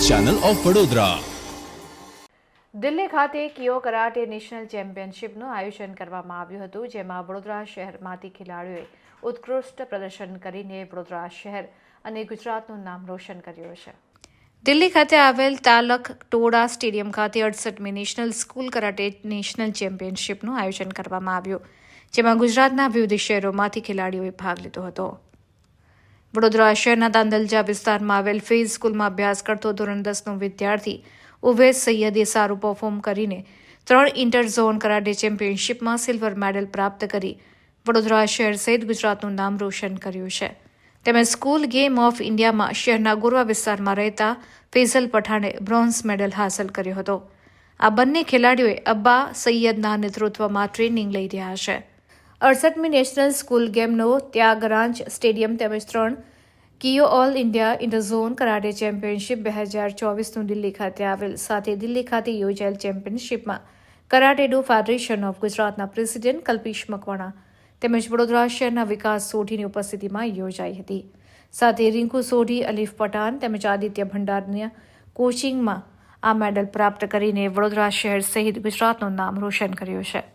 Channel of Vadodara. Delhi ખાતે કિયો karate national ચેમ્પિયનશિપનું આયોજન કરવામાં આવ્યું હતું, જેમાં વડોદરા શહેરમાંથી ખેલાડીઓએ ઉત્કૃષ્ટ પ્રદર્શન કરીને વડોદરા શહેર અને ગુજરાતનું નામ રોશન કર્યું છે. દિલ્હી ખાતે આવેલ તાલક ટોડા સ્ટેડિયમ ખાતે 68મી નેશનલ સ્કૂલ કરાટે નેશનલ ચેમ્પિયનશિપનું આયોજન કરવામાં આવ્યું, જેમાં ગુજરાતના વિવિધ શહેરોમાંથી ખેલાડીઓએ ભાગ લીધો હતો. વડોદરા શહેરના તાંદલજા વિસ્તારમાં આવેલ ફેઝ સ્કૂલમાં અભ્યાસ કરતો ધોરણ 10નો વિદ્યાર્થી ઉવેશ સૈયદે સારું પરફોર્મ કરીને 3 ઇન્ટર ઝોન કરાટે ચેમ્પિયનશિપમાં સિલ્વર મેડલ પ્રાપ્ત કરી વડોદરા શહેર સહિત ગુજરાતનું નામ રોશન કર્યું છે. તેમજ સ્કૂલ ગેમ ઓફ ઇન્ડિયામાં શહેરના ગોરવા વિસ્તારમાં રહેતા ફેઝલ પઠાણે બ્રોન્ઝ મેડલ હાંસલ કર્યો હતો. આ બંને ખેલાડીઓએ અબ્બા સૈયદના નેતૃત્વમાં ટ્રેનિંગ લઈ રહ્યા છે. 68મી નેશનલ સ્કૂલ ગેમનો ત્યાગરાજ સ્ટેડિયમ તેમજ 3 કિયો all India interzone karate championship 2024નું દિલ્હી ખાતે આવેલ સાથે દિલ્હી ખાતે યોજાયેલ ચેમ્પિયનશિપમાં કરાટે ડો ફેડરેશન ઓફ ગુજરાતના પ્રેસિડેન્ટ કલ્પેશ મકવાણા તેમજ વડોદરા શહેરના વિકાસ સોઢીની ઉપસ્થિતિમાં યોજાઈ હતી. સાથે રિંકુ સોઢી, અલીફ પઠાણ તેમજ આદિત્ય ભંડારના કોચિંગમાં આ મેડલ પ્રાપ્ત કરીને વડોદરા શહેર સહિત ગુજરાતનું નામ રોશન કર્યું છે.